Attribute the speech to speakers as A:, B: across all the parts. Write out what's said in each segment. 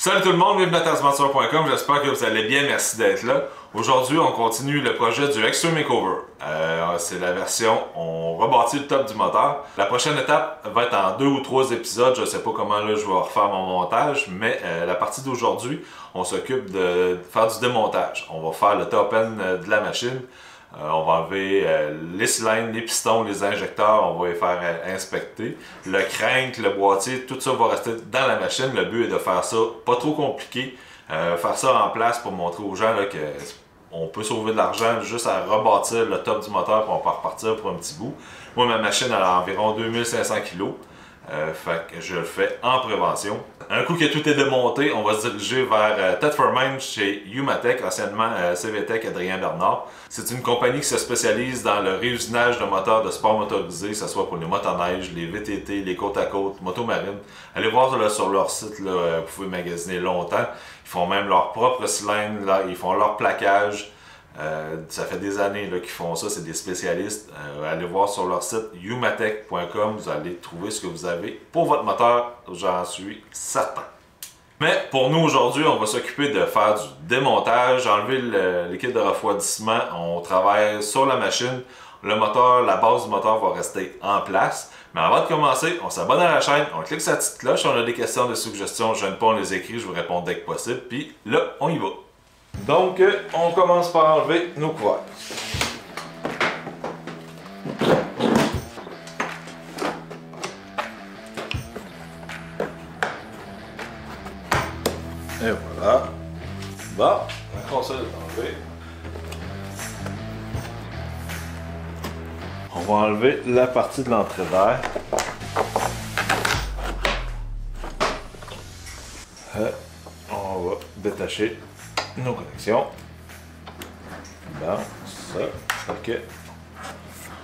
A: Salut tout le monde, bienvenue à Tasmansur.com, j'espère que vous allez bien, merci d'être là. Aujourd'hui, on continue le projet du Extreme Makeover. C'est la version, on rebâtit le top du moteur. La prochaine étape va être en 2 ou 3 épisodes, je sais pas comment là je vais refaire mon montage, mais la partie d'aujourd'hui, on s'occupe de faire du démontage. On va faire le top end de la machine. On va enlever les cylindres, les pistons, les injecteurs, on va les faire inspecter. Le crank, le boîtier, tout ça va rester dans la machine. Le but est de faire ça pas trop compliqué, faire ça en place pour montrer aux gens là, qu'on peut sauver de l'argent juste à rebâtir le top du moteur et on peut repartir pour un petit bout. Moi, ma machine elle a environ 2500 kg. Fait que je le fais en prévention. Un coup que tout est démonté, on va se diriger vers Tête4Mind chez Humatech, anciennement CVTech Adrien Bernard. C'est une compagnie qui se spécialise dans le réusinage de moteurs de sport motorisés, que ce soit pour les motoneiges, les VTT, les côte à côte, motomarines. Allez voir là, sur leur site, là, vous pouvez magasiner longtemps. Ils font même leur propre cylindre, là, ils font leur plaquage. Ça fait des années qu'ils font ça, c'est des spécialistes. Allez voir sur leur site humatech.com, vous allez trouver ce que vous avez pour votre moteur, j'en suis certain. Mais pour nous aujourd'hui, on va s'occuper de faire du démontage, enlever l'équipe de refroidissement, on travaille sur la machine, le moteur, la base du moteur va rester en place. Mais avant de commencer, on s'abonne à la chaîne, on clique sur la petite cloche, on a des questions, des suggestions, je ne pas, on les écrit, je vous réponds dès que possible, puis là, on y va. Donc, on commence par enlever nos couverts. Et voilà. Bon, la console est enlevée. On va enlever la partie de l'entrée d'air. On va détacher nos connexions. Bon, ça, ok.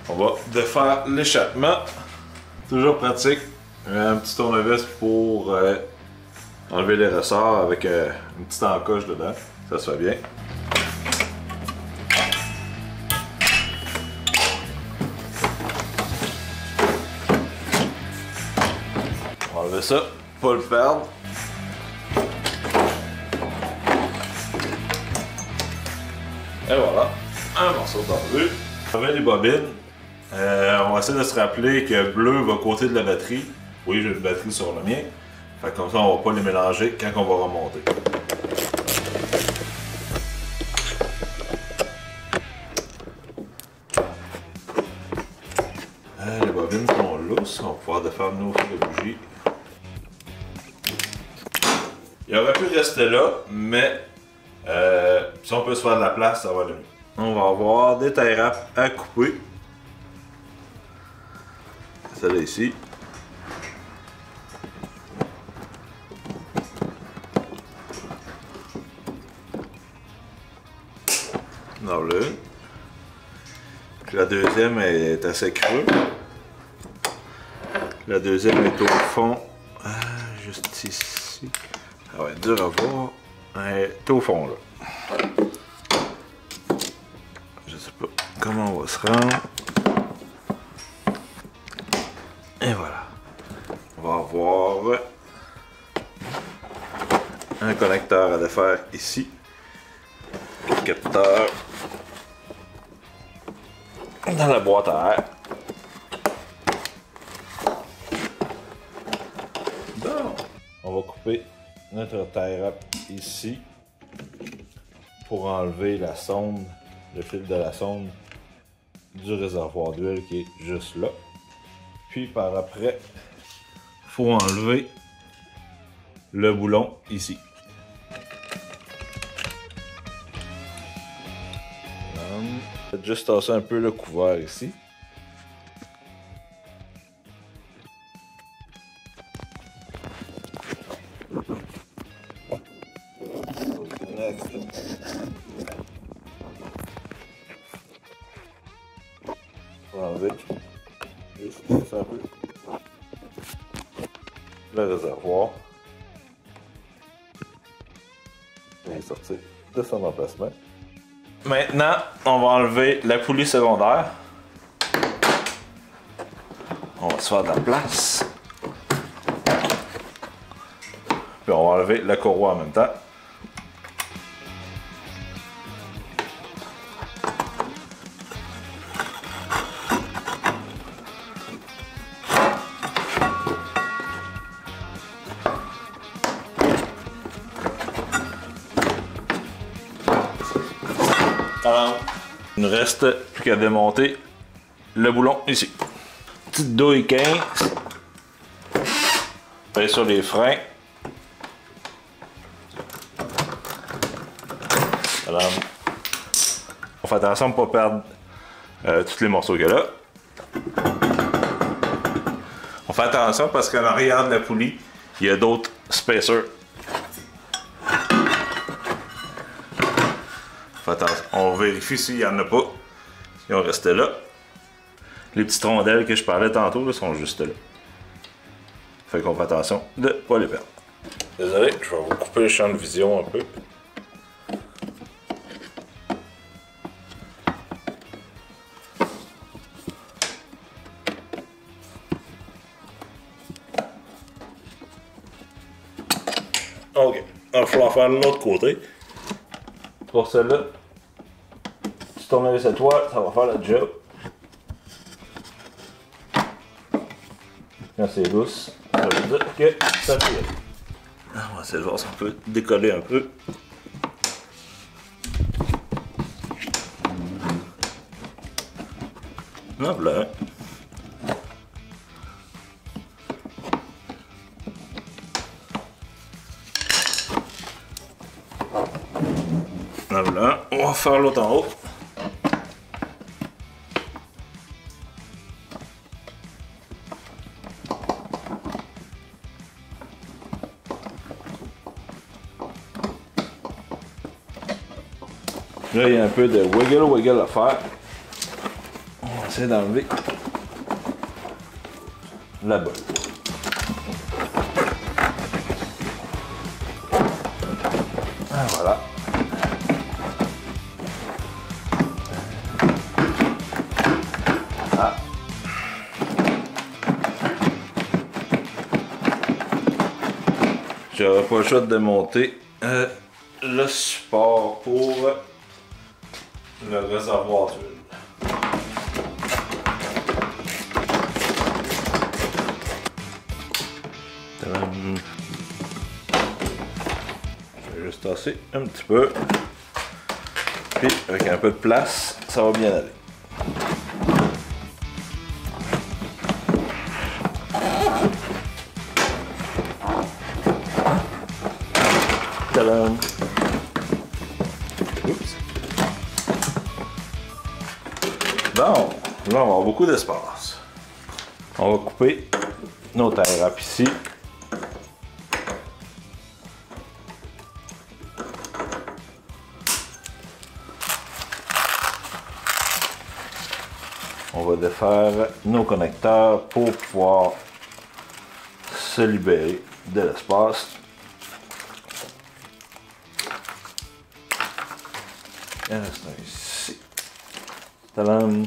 A: On va défaire l'échappement. Toujours pratique. Un petit tournevis pour enlever les ressorts avec une petite encoche dedans. Ça se fait bien. On va enlever ça, pas le perdre. Et voilà, un morceau d'enlevé. On va les bobines. On va essayer de se rappeler que bleu va côté de la batterie. Oui, j'ai une batterie sur le mien. Fait que comme ça, on va pas les mélanger quand on va remonter. Les bobines sont lousses. On va pouvoir défaire nos fils de bougie. Il aurait pu rester là, mais si on peut se faire de la place, ça va aller mieux. On va avoir des tie wraps à couper. Celle-là ici. Dans l'une. La deuxième est assez creuse. La deuxième est au fond. Juste ici. Ça va être dur à voir. Elle est au fond là. Je sais pas comment on va se rendre. Et voilà. On va avoir un connecteur à défaire ici. Le capteur dans la boîte à air. Bon. On va couper notre tie wrap ici pour enlever la sonde, le fil de la sonde du réservoir d'huile qui est juste là. Puis par après, il faut enlever le boulon ici. Juste tasser un peu le couvert ici. On va enlever juste un peu le réservoir et sortir de son emplacement. Maintenant, on va enlever la poulie secondaire. On va se faire de la place.
B: Puis on va enlever la courroie en même temps. Alors, il ne reste plus qu'à démonter le boulon ici. Petite douille 15. Pèse sur les freins. Alors, on fait attention de ne pas perdre tous les morceaux qu'il y a là. On fait attention parce qu'en arrière de la poulie, il y a d'autres spacers. On vérifie s'il n'y en a pas. Ils vont rester là. Les petites rondelles que je parlais tantôt là, sont juste là. Fait qu'on fait attention de ne pas les perdre. Désolé, je vais vous couper le champ de vision un peu. Ok, il va falloir faire l'autre côté. Pour celle-là, tu tournes avec cette toile, ça va faire le job. Quand c'est douce, ça veut dire que ça tire. On va essayer de voir si on peut décoller un peu. Hop là. Là, on va faire l'autre en haut. Là, il y a un peu de wiggle à faire. On va essayer d'enlever la botte. Ah, voilà. Ah. J'aurais pas le choix de démonter le support pour le réservoir d'huile. Je vais juste tasser un petit peu. Puis avec un peu de place, ça va bien aller. Tadam! Oups. Bon, là on va avoir beaucoup d'espace. On va couper nos tie wraps ici. On va défaire nos connecteurs pour pouvoir se libérer de l'espace. Il reste un ici. Tadam!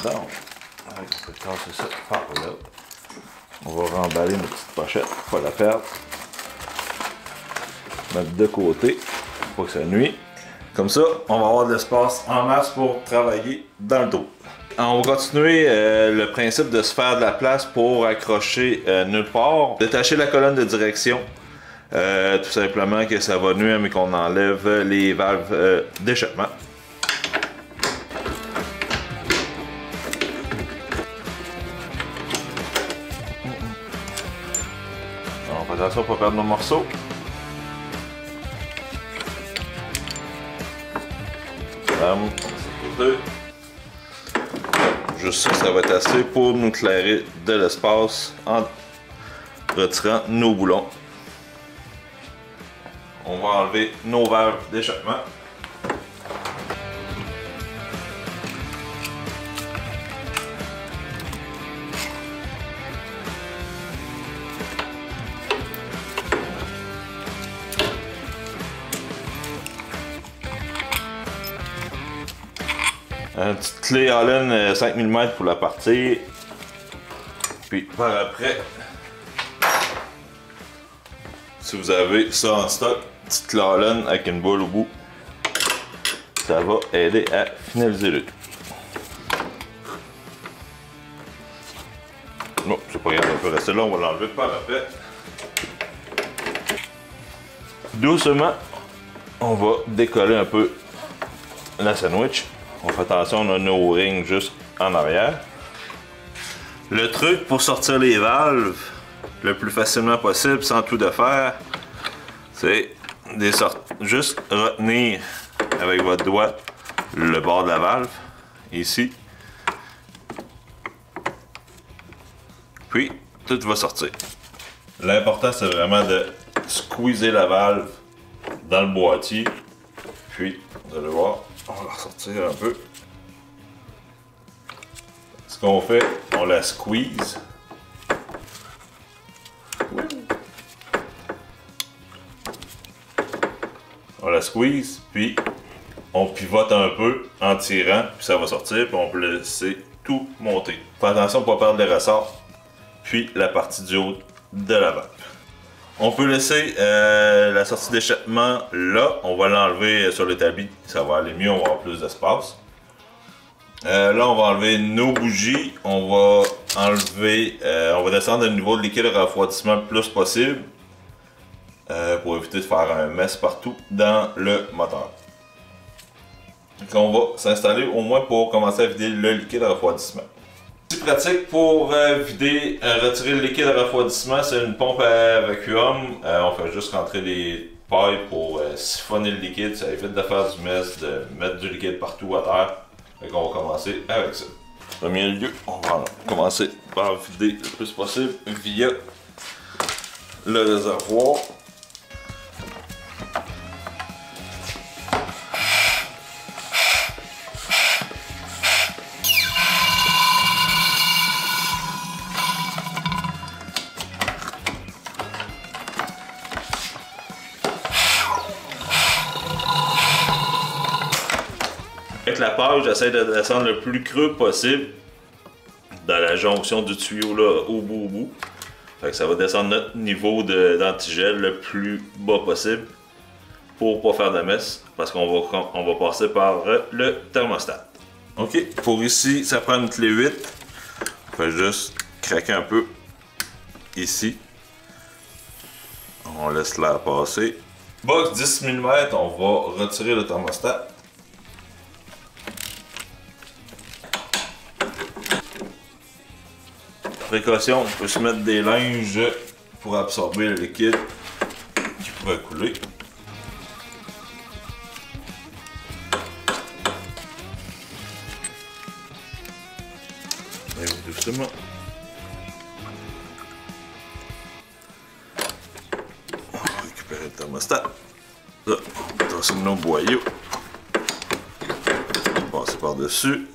B: Bon, on peut casser ça par là. On va remballer nos petites pochettes pour pas la perdre. Mettre de côté pour pas que ça nuit. Comme ça, on va avoir de l'espace en masse pour travailler dans le dos. On va continuer le principe de se faire de la place pour accrocher nulle part. Détacher la colonne de direction. Tout simplement que ça va nuire mais qu'on enlève les valves d'échappement. On fait attention pour ne pas perdre nos morceaux. Juste ça, ça va être assez pour nous clairer de l'espace en retirant nos boulons. On va enlever nos valves d'échappement. Une petite clé Allen 5 mm pour la partie. Puis par après, si vous avez ça en stock, petite clalonne avec une boule au bout, ça va aider à finaliser le tout. Bon, c'est pas grave, on peut rester là, on va l'enlever par après. Doucement, on va décoller un peu la sandwich. On fait attention, on a nos rings juste en arrière. Le truc pour sortir les valves le plus facilement possible sans tout de faire, c'est juste retenir avec votre doigt le bord de la valve, ici. Puis, tout va sortir. L'important, c'est vraiment de squeezer la valve dans le boîtier. Puis, vous allez voir, on va la ressortir un peu. Ce qu'on fait, on la squeeze. On la squeeze, puis on pivote un peu en tirant, puis ça va sortir, puis on peut laisser tout monter. Faites attention pour ne pas perdre les ressorts, puis la partie du haut de la valve. On peut laisser la sortie d'échappement là, on va l'enlever sur l'établi, ça va aller mieux, on va avoir plus d'espace. Là, on va enlever nos bougies, on va descendre le niveau de liquide de refroidissement le plus possible pour éviter de faire un mess partout dans le moteur. Donc, on va s'installer au moins pour commencer à vider le liquide de refroidissement. C'est pratique pour retirer le liquide de refroidissement, c'est une pompe à vacuum. On fait juste rentrer les pailles pour siphonner le liquide, ça évite de faire du mess, de mettre du liquide partout à terre. Donc on va commencer avec ça. En premier lieu, on va commencer par vider le plus possible via le réservoir. Avec la paille, j'essaie de descendre le plus creux possible dans la jonction du tuyau là, au bout. Fait que ça va descendre notre niveau d'antigel le plus bas possible pour pas faire de mess parce qu'on va passer par le thermostat. Ok, pour ici, ça prend une clé 8. On fait juste craquer un peu ici. On laisse l'air passer. Box 10 mm, on va retirer le thermostat. Précaution, on peut se mettre des linges pour absorber le liquide qui pourrait couler. Et doucement. On va récupérer le thermostat. Là, on va tasser nos boyaux. On va passer par-dessus.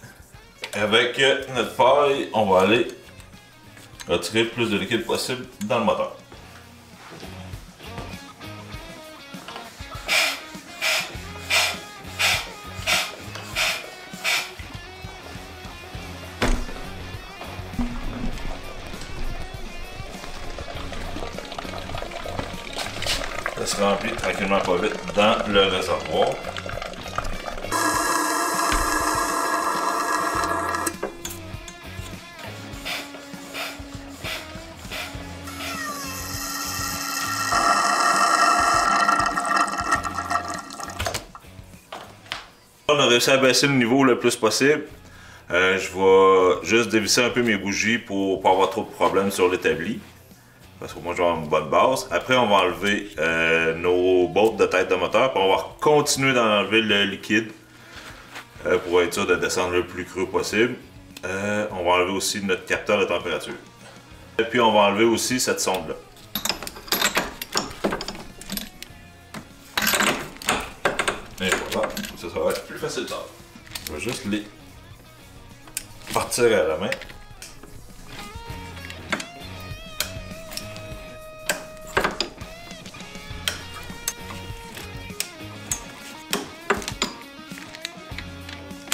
B: Avec notre paille, on va aller retirer le plus de liquide possible dans le moteur. Ça se remplit tranquillement pas vite dans le réservoir. On a réussi à baisser le niveau le plus possible. Je vais juste dévisser un peu mes bougies pour pas avoir trop de problèmes sur l'établi. Parce que moi, je vais avoir une bonne base. Après, on va enlever nos bottes de tête de moteur. Puis on va continuer d'enlever le liquide pour être sûr de descendre le plus creux possible. On va enlever aussi notre capteur de température. Et puis, on va enlever aussi cette sonde-là. Et voilà, ça va être plus facile ça. On va juste les partir à la main.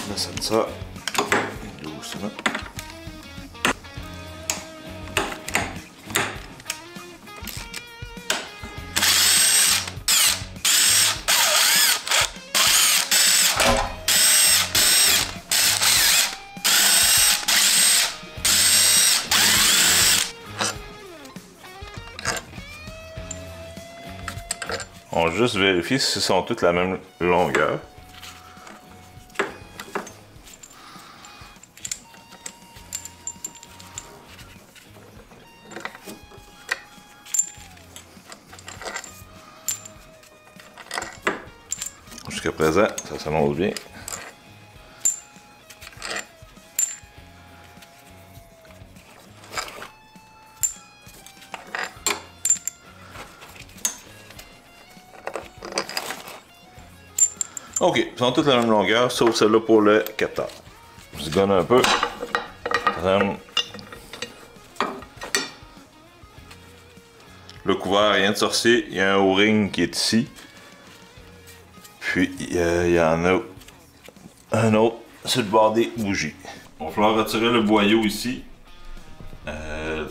B: On descend ça doucement. On va juste vérifier si sont toutes la même longueur. Jusqu'à présent, ça s'annonce bien. Ok, ils sont toutes la même longueur, sauf celle-là pour le capteur. Je zigonne un peu. Le couvert, rien de sorcier. Il y a un O-ring qui est ici. Puis il y en a un autre sur le bord des bougies. Il va falloir retirer le boyau ici.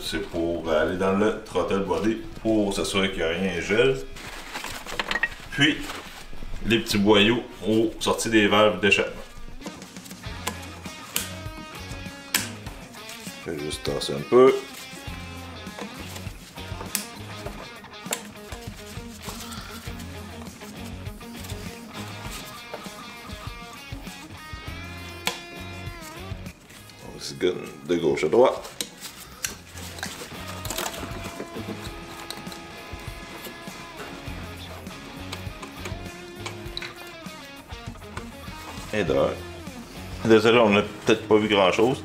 B: C'est pour aller dans le throttle body pour s'assurer qu'il n'y a rien gèle. Puis les petits boyaux aux sorties des valves d'échappement. Je vais juste tasser un peu. On se gonne de gauche à droite. Et d'un. Désolé, on n'a peut-être pas vu grand chose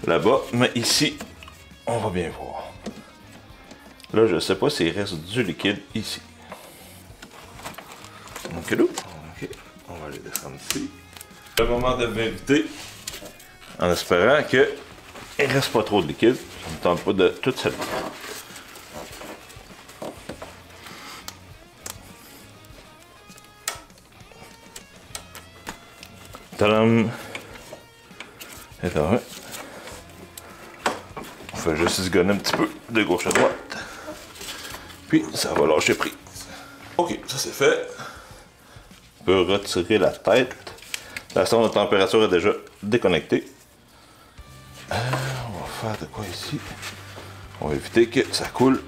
B: là-bas, mais ici, on va bien voir. Là, je sais pas s'il reste du liquide ici. Ok, on va aller descendre ici. Le moment de vérité, en espérant qu'il ne reste pas trop de liquide. Ça ne me tente pas de toute cette. Tadam! Et là, on fait juste zigonner un petit peu de gauche à droite. Puis ça va lâcher prise. Ok, ça c'est fait. On peut retirer la tête. La sonde de température est déjà déconnectée. On va faire de quoi ici? On va éviter que ça coule.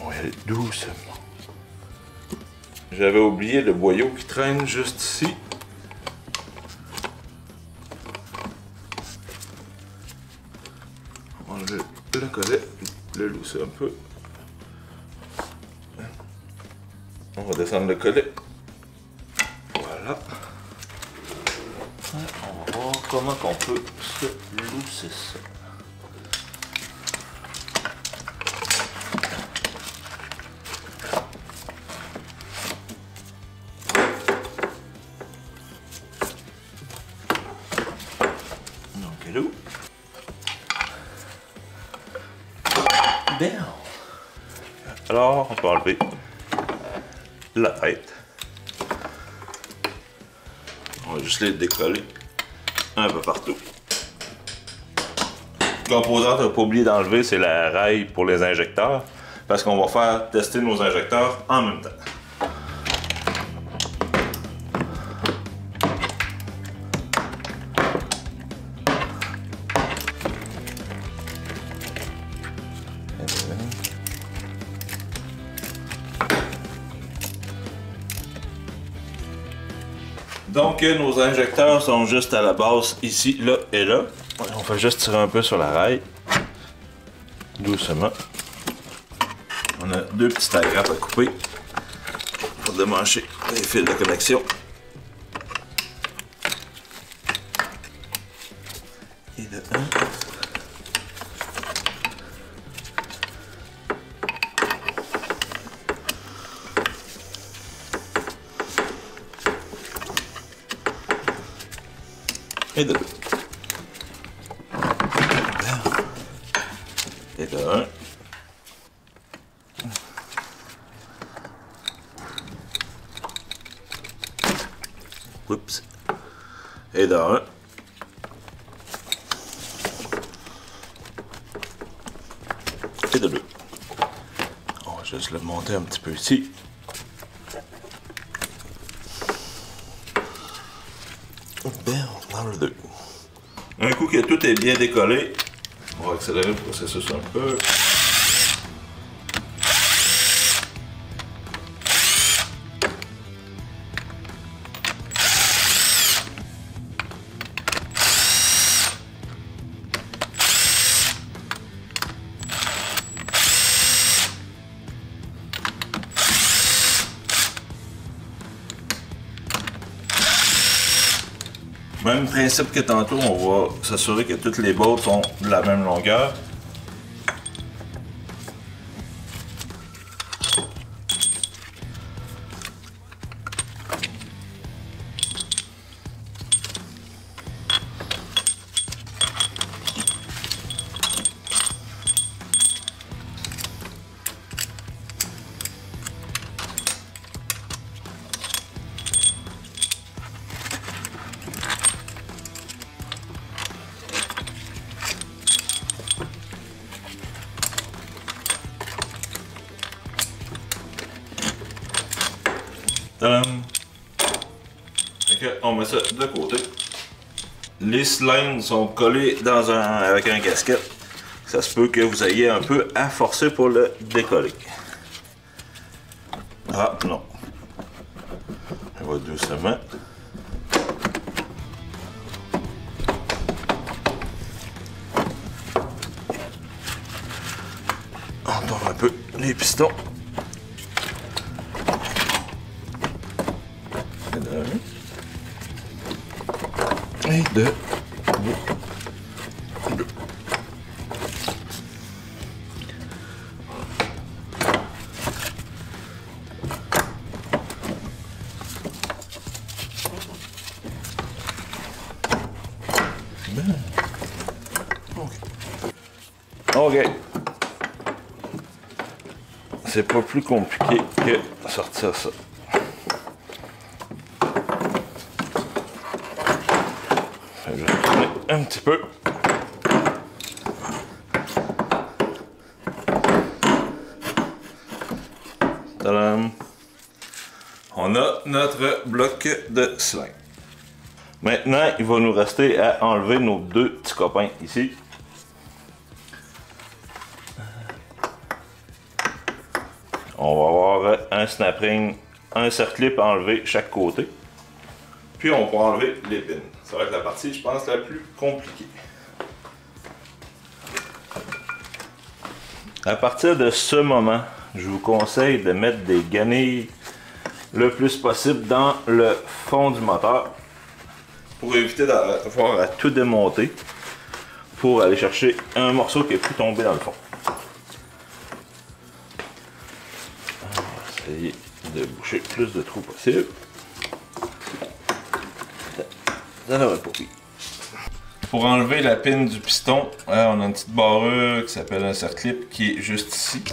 B: On va y aller doucement. J'avais oublié le boyau qui traîne juste ici. On va enlever le collet, le lousser un peu. On va descendre le collet. Voilà. On va voir comment on peut se lousser ça. Alors, on peut enlever la tête. On va juste les décoller un peu partout. Composante à ne pas oublier d'enlever, c'est la rail pour les injecteurs, parce qu'on va faire tester nos injecteurs en même temps. Donc nos injecteurs sont juste à la base ici, là et là. On va juste tirer un peu sur la rail. Doucement. On a deux petites agrafes à couper pour démancher les fils de connexion. Et de un. Et de deux. Et de un. Oups. Et de un. Et de deux. On va juste le monter un petit peu ici. Ben, on prend le deux. Un coup que tout est bien décollé, On va accélérer le processus un peu. Même principe que tantôt, on va s'assurer que toutes les bolts sont de la même longueur. On met ça de côté. Les cylindres sont collés avec un gasket. Ça se peut que vous ayez un peu à forcer pour le décoller. Ah non. On va doucement. On tourne un peu les pistons. Et deux. Ok. C'est pas plus compliqué que sortir ça. Je vais tourner un petit peu. Tadam. On a notre bloc de cylindre. Maintenant, il va nous rester à enlever nos deux petits copains ici. On va avoir un snap ring, un circlip à enlever chaque côté. Puis on va enlever les pins. Ça va être la partie, je pense, la plus compliquée. À partir de ce moment, je vous conseille de mettre des guenilles le plus possible dans le fond du moteur pour éviter d'avoir à tout démonter pour aller chercher un morceau qui est plus tombé dans le fond. On va essayer de boucher le plus de trous possible. Ça devrait pas pire. Pour enlever la pin du piston, on a une petite barrure qui s'appelle un circlip qui est juste ici.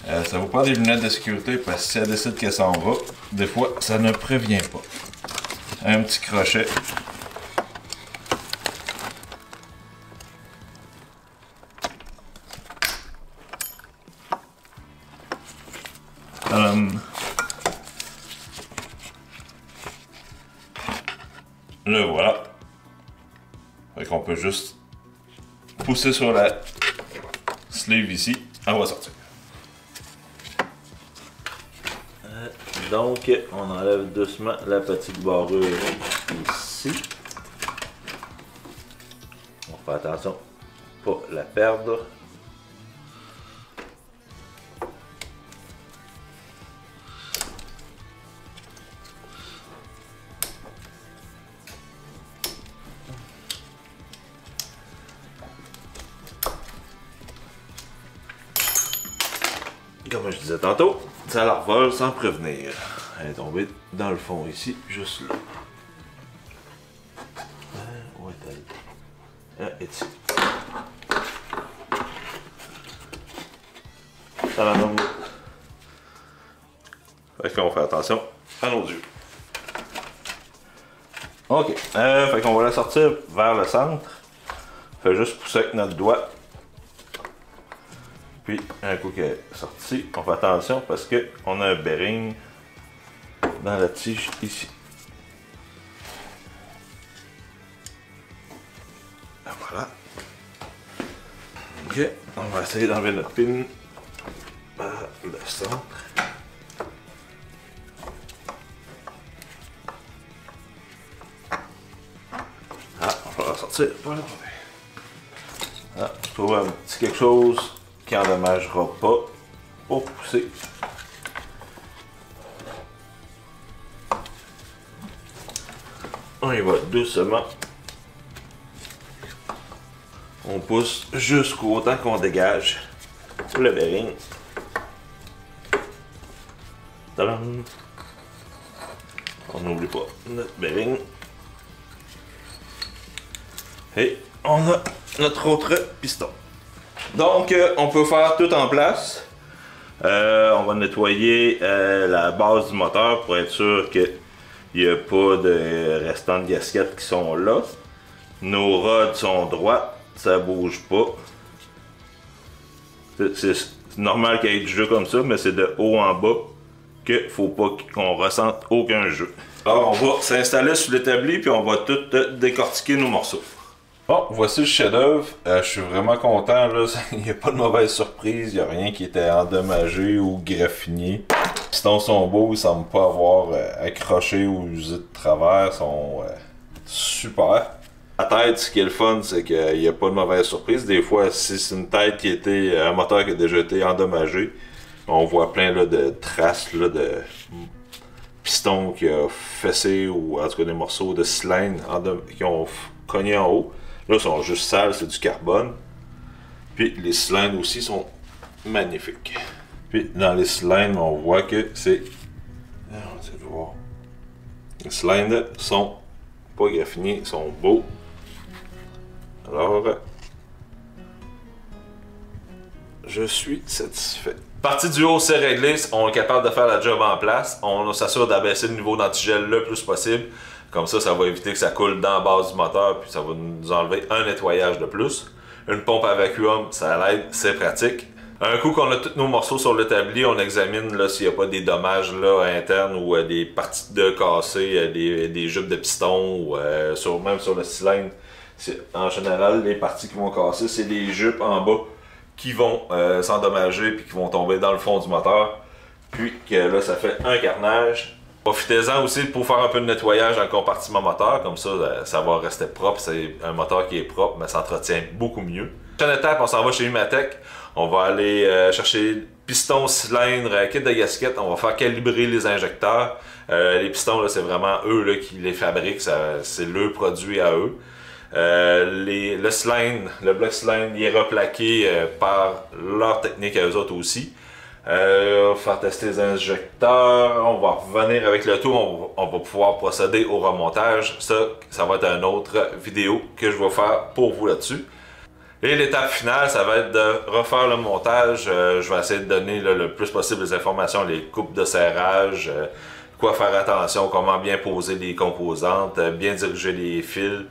B: Ça vous prend des lunettes de sécurité parce que si elle décide qu'elle s'en va, des fois ça ne prévient pas. Un petit crochet. Le voilà. Fait qu'on peut juste pousser sur la sleeve ici. Elle va sortir. Donc, on enlève doucement la petite barrure ici. On fait attention à ne pas la perdre. Comme je disais tantôt, ça la revole sans prévenir. Elle est tombée dans le fond ici, juste là. Où est-elle? Ah, ici. Ça la nomme. Fait qu'on fait attention à nos yeux. Ok, fait qu'on va la sortir vers le centre. Fait juste pousser avec notre doigt. Puis, un coup qu'elle est sortie, on fait attention parce qu'on a un bearing dans la tige ici. Voilà. Ok, on va essayer d'enlever notre pin par le centre. Ah, on va la sortir, pas le problème. Ah, je trouve un petit quelque chose qui n'endommagera pas pour pousser. On y va doucement. On pousse jusqu'au temps qu'on dégage le bearing. Tadam. On n'oublie pas notre bearing. Et on a notre autre piston. Donc, on peut faire tout en place. On va nettoyer la base du moteur pour être sûr qu'il n'y a pas de restants de gasquettes qui sont là. Nos rods sont droits. Ça bouge pas. C'est normal qu'il y ait du jeu comme ça, mais c'est de haut en bas qu'il faut pas qu'on ressente aucun jeu. Alors on va s'installer sur l'établi puis on va tout décortiquer nos morceaux. Bon, voici le chef-d'œuvre. Je suis vraiment content là. Il n'y a pas de mauvaise surprise. Il n'y a rien qui était endommagé ou graffiné. Les pistons sont beaux, ils ne semblent pas avoir accroché ou usé de travers. Ils sont super. La tête, ce qui est le fun, c'est qu'il n'y a pas de mauvaise surprise. Des fois, si c'est une tête qui était un moteur qui a déjà été endommagé, on voit plein là, de traces là, de pistons qui ont fessé ou en tout cas des morceaux de cylindre qui ont cogné en haut. Là, ils sont juste sales, c'est du carbone. Puis les cylindres aussi sont magnifiques. Puis dans les cylindres, on voit que c'est... On essaie de voir. Les cylindres sont pas graffinés, sont beaux. Alors, je suis satisfait. Partie du haut, c'est réglé. On est capable de faire la job en place. On s'assure d'abaisser le niveau d'antigel le plus possible. Comme ça va éviter que ça coule dans la base du moteur. Puis ça va nous enlever un nettoyage de plus. Une pompe à vacuum, ça l'aide, c'est pratique. Un coup qu'on a tous nos morceaux sur l'établi, on examine s'il n'y a pas des dommages là, internes ou des parties de cassées, des jupes de piston ou même sur le cylindre. En général, les parties qui vont casser, c'est les jupes en bas qui vont s'endommager puis qui vont tomber dans le fond du moteur. Puis que là, ça fait un carnage. Profitez-en aussi pour faire un peu de nettoyage dans le compartiment moteur. Comme ça, ça va rester propre. C'est un moteur qui est propre, mais s'entretient beaucoup mieux. Prochaine étape, on s'en va chez Humatech. On va aller chercher piston, cylindre, kit de gasket. On va faire calibrer les injecteurs. Les pistons, c'est vraiment eux là, qui les fabriquent. C'est le produit à eux. Le cylindre, le bloc cylindre, il est replaqué par leur technique à eux autres aussi. On va faire tester les injecteurs, on va revenir avec le tout, on va pouvoir procéder au remontage. Ça va être une autre vidéo que je vais faire pour vous là-dessus. Et l'étape finale, ça va être de refaire le montage. Je vais essayer de donner le plus possible les informations, les coupes de serrage, quoi faire attention, comment bien poser les composantes, bien diriger les fils,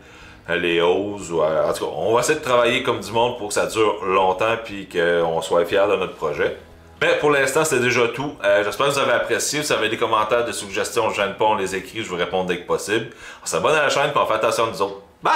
B: les hoses. En tout cas, on va essayer de travailler comme du monde pour que ça dure longtemps et qu'on soit fiers de notre projet. Mais pour l'instant, c'est déjà tout. J'espère que vous avez apprécié. Si vous avez des commentaires, des suggestions, je ne gêne pas, on les écrit, je vous réponds dès que possible. On s'abonne à la chaîne et on fait attention à nous autres. Bye!